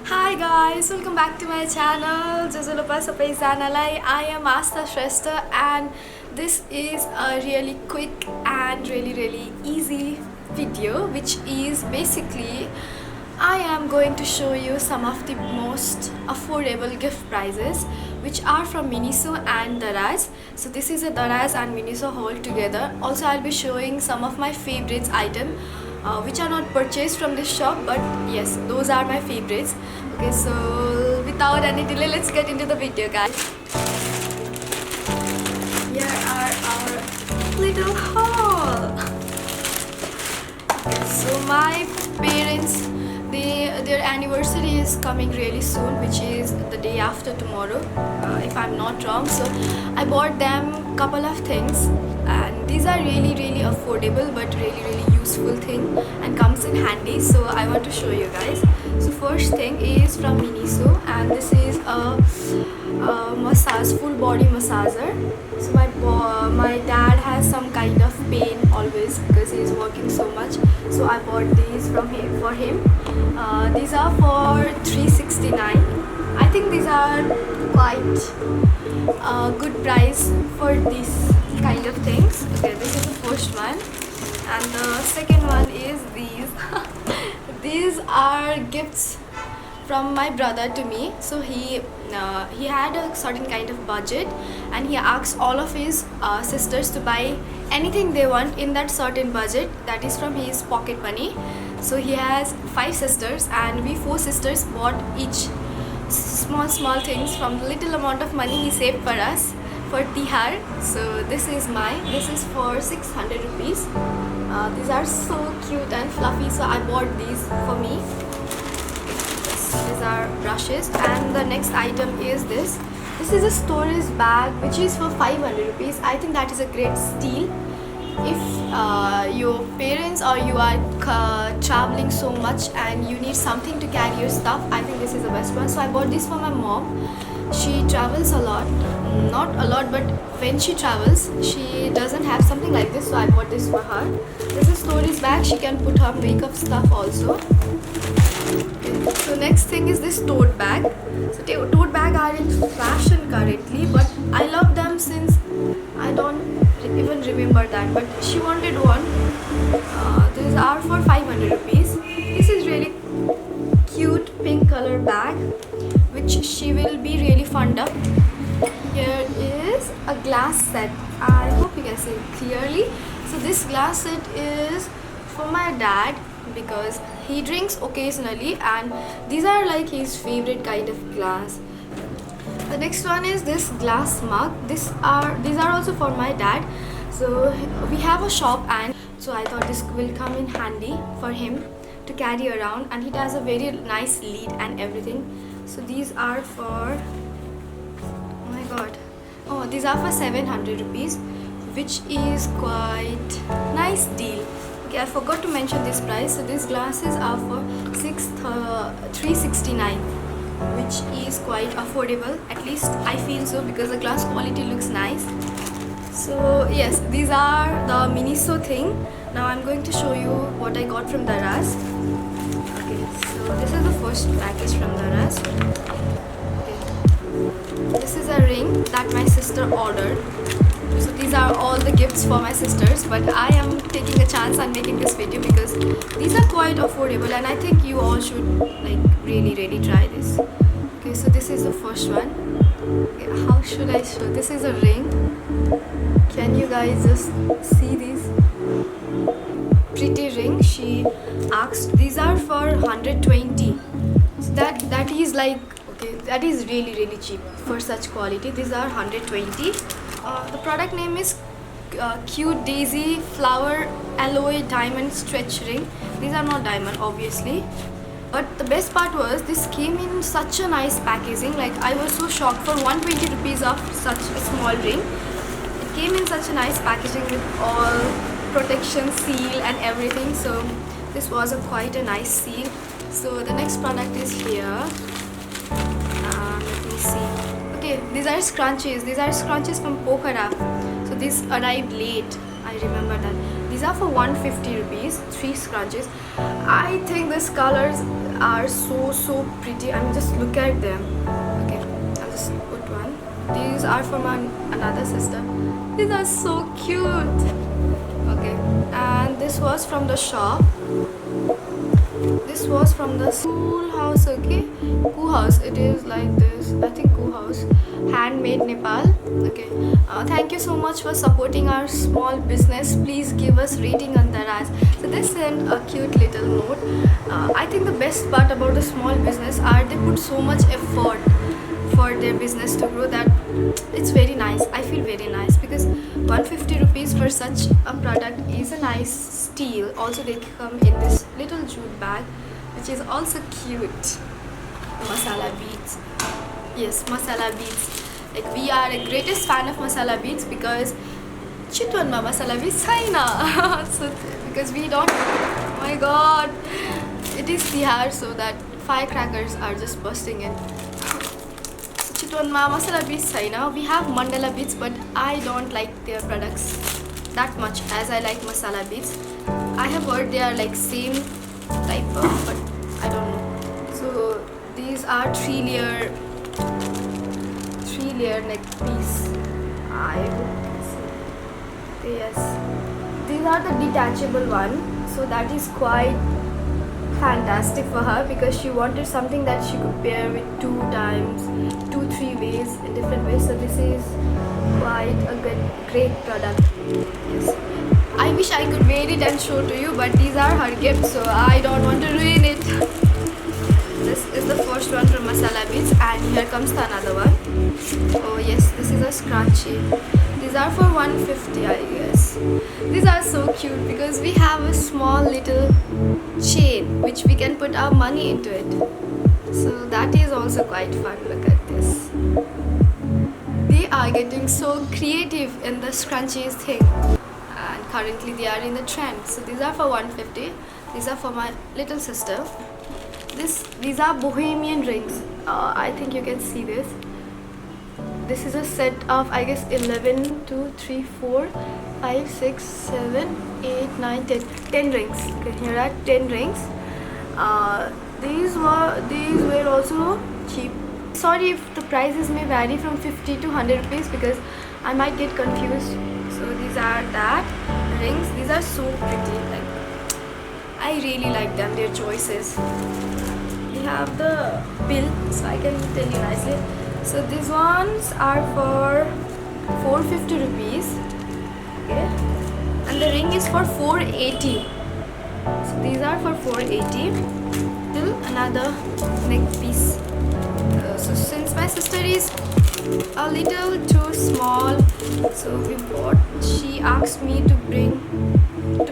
Hi guys, welcome back to my channel. I am Asta Shrestha and this is a really quick and really easy video which is basically I am going to show you some of the most affordable gift prices which are from Miniso and Daraz. So this is a Daraz and Miniso haul together. Also I'll be showing some of my favorites item which are not purchased from this shop, but yes, those are my favorites. Okay, so without any delay, let's get into the video, guys. Here are our little haul. Okay, so my parents, their anniversary is coming really soon, which is the day after tomorrow, if I'm not wrong. So I bought them couple of things, and these are really affordable but really useful thing and comes in handy. So I want to show you guys. So first thing is from Miniso, and this is a massage, full body massager. So my dad has some kind of pain always because he is working so much. So I bought these from him for him. These are for 369. I think these are quite good price for these kind of things. Okay, this is the first one, and the second one is these. These are gifts from my brother to me. So he had a certain kind of budget, and he asked all of his sisters to buy anything they want in that certain budget, that is from his pocket money. So he has 5 sisters, and we 4 sisters bought each small things from the little amount of money he saved for us for Tihar. So this is mine. This is for 600 rupees. These are so cute and fluffy, so I bought these for me. These are brushes, and the next item is this. This is a storage bag which is for 500 rupees. I think that is a great steal. If your parents or you are traveling so much and you need something to carry your stuff, I think this is the best one. So I bought this for my mom. She travels a lot, not a lot, but when she travels she doesn't have something like this, so I bought this for her. This is storage bag. She can put her makeup stuff also. Okay. So next thing is this tote bag. So tote bag are in fashion currently, but I love them since I don't even remember that, but she wanted one. These are for 500 rupees. This is really cute pink color bag which she will be really fond of. Here is a glass set. I hope you can see it clearly. So this glass set is for my dad because he drinks occasionally, and these are like his favorite kind of glass. The next one is this glass mug. These are also for my dad. So we have a shop, and so I thought this will come in handy for him to carry around, and it has a very nice lid and everything. So these are for, oh my god, oh, these are for 700 rupees, which is quite nice deal. Okay, I forgot to mention this price. So these glasses are for 369, which is quite affordable. At least I feel so, because the glass quality looks nice. So yes, these are the Miniso thing. Now I'm going to show you what I got from Daraz. Okay, so this is the first package from Daraz. Okay. This is a ring that my sister ordered. So these are all the gifts for my sisters, but I am taking a chance on making this video because these are quite affordable, and I think you all should like really try this. Okay, so this is the first one. Okay, how should I show? This is a ring. Can you guys just see this pretty ring? She asked. These are for 120. So that is like, okay, that is really cheap for such quality. These are 120. The product name is Cute Daisy Flower Alloy Diamond Stretch Ring. These are not diamond, obviously. But the best part was this came in such a nice packaging. Like, I was so shocked for 120 rupees of such a small ring. It came in such a nice packaging with all protection seal and everything. So this was quite a nice seal. So the next product is here. Let me see. Okay, these are scrunchies. These are scrunchies from Pokhara. So this arrived late. I remember that. These are for 150 rupees. 3 scrunchies. I think this colors are so pretty. I mean, just look at them. Okay, I'll just put one. These are from another sister. These are so cute. Okay, and this was from the shop. This was from the school house. Okay, Koo House. It is like this. I think Koo House, handmade Nepal. Okay, thank you so much for supporting our small business. Please give us rating on Daraz. So they sent a cute little note. I think the best part about the small business are they put so much effort for their business to grow, that it's very nice. I feel very nice because 150 rupees for such a product is a nice steal. Also they come in this little jute bag, which is also cute. Masala beads. Yes, masala beads. Like, we are a greatest fan of masala beads because Chitwanma masala beads chaina. So because we don't, oh my god, it is Tihar, so that firecrackers are just bursting in. Chitwanma masala beads chaina. We have mandala beads, but I don't like their products that much as I like masala beads. I have heard they are like same type of, but I don't know. So these are three layer neck piece. I hope you see. Yes, these are the detachable one, so that is quite fantastic for her because she wanted something that she could pair with 2 3 ways in different ways. So this is quite a great product. Yes, I wish I could wear it and show to you, but these are her gifts, so I don't want to ruin it. This is the first one from Masala Beads, and here comes the another one. Oh yes, this is a scrunchie. These are for 150, I guess. These are so cute because we have a small little chain which we can put our money into it. So that is also quite fun. Look at this. They are getting so creative in the scrunchies thing, and currently they are in the trend. So these are for 150. These are for my little sister. These are bohemian rings. I think you can see this. This is a set of, I guess, 11, 2, 3, 4, 5, 6, 7, 8, 9, 10. 10 rings. Okay, here are 10 rings. These were also cheap. Sorry if the prices may vary from 50 to 100 rupees because I might get confused. So these are that rings. These are so pretty. Like, I really like them. Their choices. We have the bill, so I can tell you nicely. So these ones are for 450 rupees. Okay, and the ring is for 480. So these are for 480. Till another neck piece. So since my sister is a little too small, so she asked me to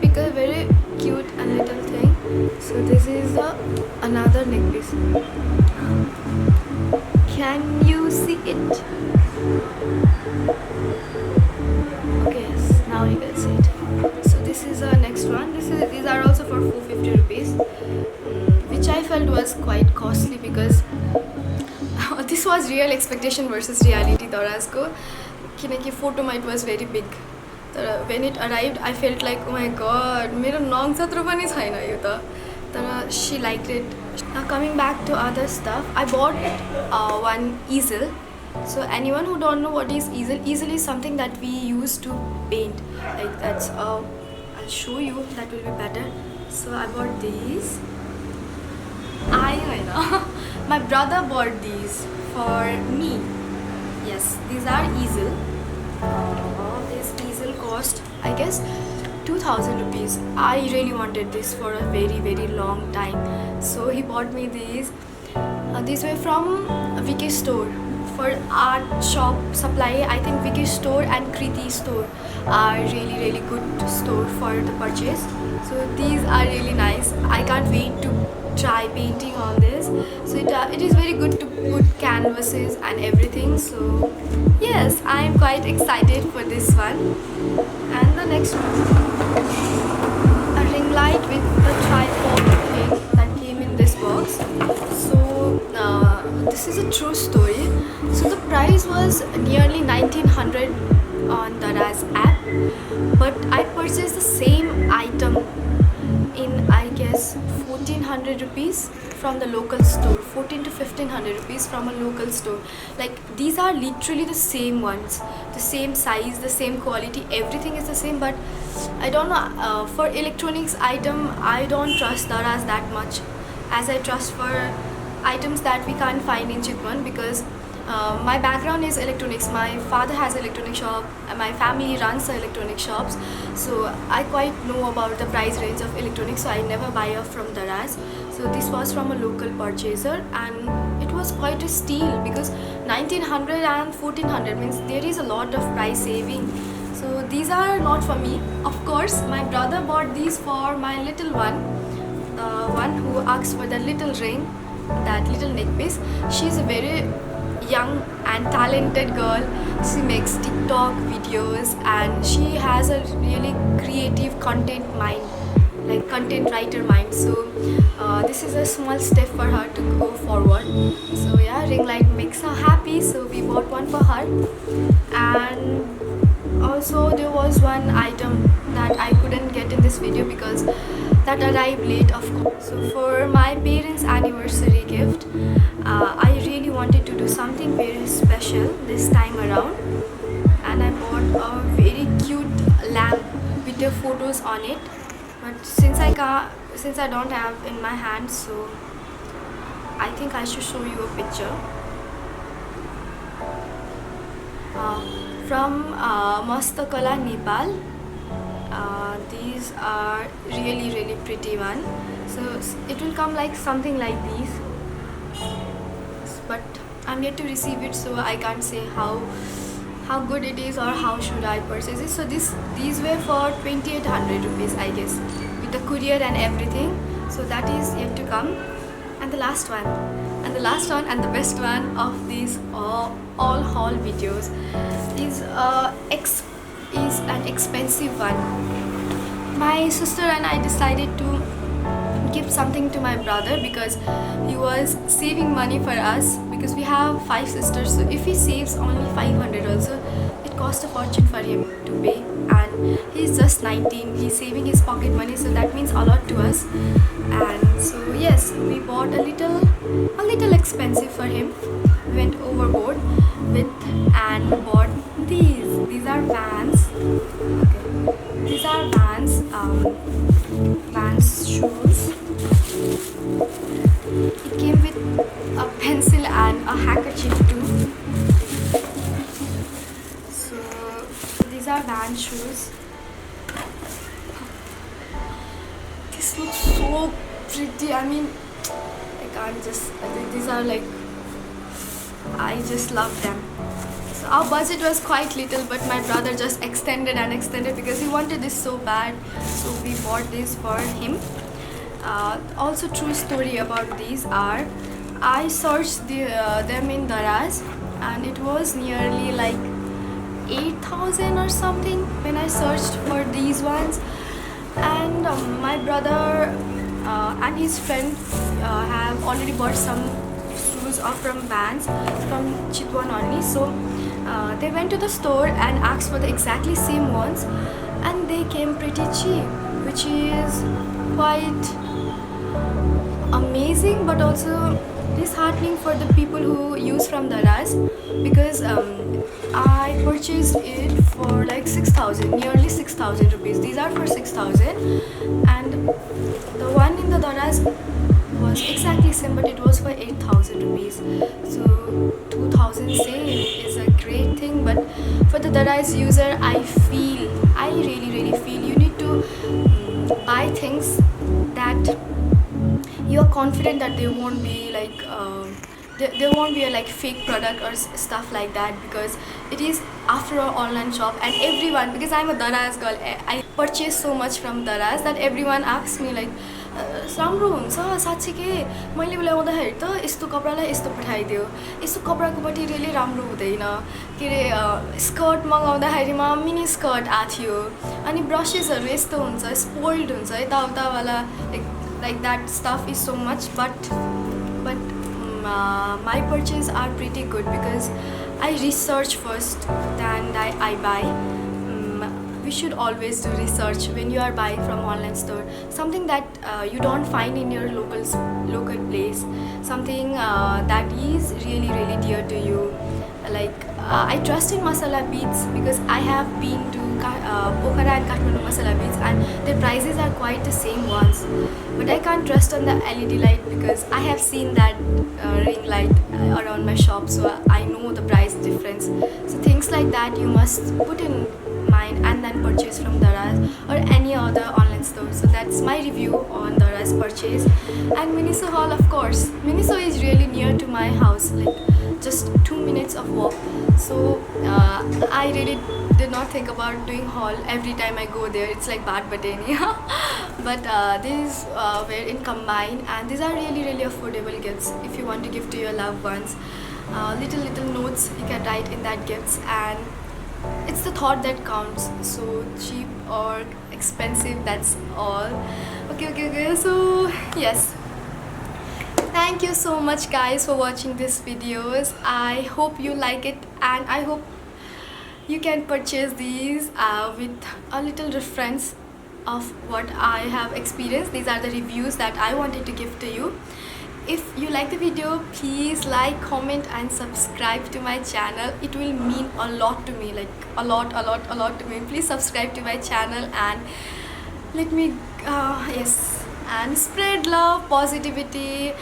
pick a very cute and little thing. So this is another neck piece. Can you see it? Okay, yes, now you can see it. So this is the next one. These are also for 450 rupees, which I felt was quite costly because this was real expectation versus reality. Darazko, kinaki photo it was very big. When it arrived, I felt like, oh my god, mero nong chhatro pani chaina yo ta. She liked it. Now coming back to other stuff, I bought one easel. So anyone who don't know what is easel is something that we use to paint. Like that's I'll show you, that will be better. So I bought these. I know. My brother bought these for me. Yes, these are easel. This easel cost, I guess, 2000 rupees. I really wanted this for a very long time, so he bought me these. These were from Vicky store for art shop supply. I think Vicky store and Kriti store are really good store for the purchase. So these are really nice. I can't wait to try painting on this. So it is very good to put canvases and everything. So yes, I am quite excited for this one. And the next one, a ring light with the tripod thing that came in this box. So this is a true story. So the price was nearly 1900 on Daraz app, but I purchased the same item in, I guess 1400 rupees from the local store, 14 to 1500 rupees from a local store. Like these are literally the same ones, the same size, the same quality, everything is the same. But I don't know, for electronics item I don't trust Daraz that much as I trust for items that we can't find in Chitwan, because my background is electronics. My father has an electronic shop, my family runs the electronic shops, so I quite know about the price range of electronics, so I never buy off from Daraz. So this was from a local purchaser, and it was quite a steal, because 1900 and 1400 means there is a lot of price saving. So these are not for me. Of course, my brother bought these for my little one, the one who asked for the little ring, that little neck piece. She's a very young and talented girl. She makes TikTok videos and she has a really creative content mind, like content writer mind. So this is a small step for her to go forward. So yeah, ring light makes her happy, so we bought one for her. And also there was one item that I couldn't get in this video because that arrived late, of course. So for my parents' anniversary gift, I really wanted to do something very special this time around, and I bought a very cute lamp with the photos on it. But since I don't have in my hand, so I think I should show you a picture. From Mastakala, Nepal. These are really pretty one. So it will come like something like these, but I'm yet to receive it, so I can't say how good it is or how should I purchase it. So these were for 2800 rupees, I guess, with the courier and everything. So that is yet to come. And the last one and the best one of these all haul videos is an expensive one. My sister and I decided to give something to my brother because he was saving money for us, because we have 5 sisters. So if he saves only 500 also, it costs a fortune for him to pay, and he's just 19. He's saving his pocket money, so that means a lot to us. And so yes, we bought a little expensive for him. We went overboard with and bought these are Vans. Okay. These are Vans shoes. It came with a pencil and a handkerchief too. So these are Vans shoes. This looks so pretty. I mean, I can't just. These are like, I just love them. So our budget was quite little, but my brother just extended because he wanted this so bad. So we bought this for him. Also, true story about these are, I searched them in Daraz, and it was nearly like 8,000 or something when I searched for these ones. And my brother and his friend have already bought some shoes from Vans from Chitwan only. So they went to the store and asked for the exactly same ones, and they came pretty cheap, which is quite amazing, but also disheartening for the people who use from Daraz, because I purchased it for like 6,000, nearly 6,000 rupees. These are for 6,000, and the one in the Daraz was exactly same, but it was for 8,000 rupees. So 2,000 save is a great thing, but for the Daraz user, I really feel you need to buy things that you are confident that they won't be like there won't be a like fake product or stuff like that, because it is after all online shop. And everyone, because I'm a Daraz girl, I purchase so much from Daraz that everyone asks me like, राम्रो हुन्छ साँच्चीकै मैले उसलाई आउँदाखेरि त यस्तो कपडालाई यस्तो पठाइदियो, यस्तो कपडाको मटेरियलै राम्रो हुँदैन, के अरे स्कर्ट मगाउँदाखेरिमा मिनी स्कर्ट आएको थियो, अनि ब्रसेसहरू यस्तो हुन्छ, स्पोइल्ड हुन्छ, यताउतावाला like that stuff is so much. But my purchases are pretty good because I research first, then I buy. we should always do research when you are buying from online store, something that you don't find in your local place, something that is really really dear to you. Like I trust in Masala Beats because I have been to Pokhara and Kathmandu Masala Beats, and their prices are quite the same ones. But I can't trust on the LED light because I have seen that ring light around my shop, so I know the price difference. So things like that you must put in mind and then purchase from Daraz or any other online store. So that's my review on Daraz purchase. And Miniso Hall, of course. Miniso is really near to my house, like just 2 minutes of walk. So I really did not think about doing haul every time I go there. It's like Bad Bateni. But these were in combine, and these are really really affordable gifts if you want to give to your loved ones. Little notes you can write in that gifts, and it's the thought that counts. So cheap or expensive, that's all. Okay, so yes, thank you so much guys for watching these videos. I hope you like it, and I hope you can purchase these with a little reference of what I have experienced. These are the reviews that I wanted to give to you. If you like the video, please like, comment and subscribe to my channel. It will mean a lot to me, like a lot to me. Please subscribe to my channel and let me yes, and spread love, positivity.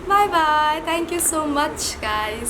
Bye bye. Thank you so much guys.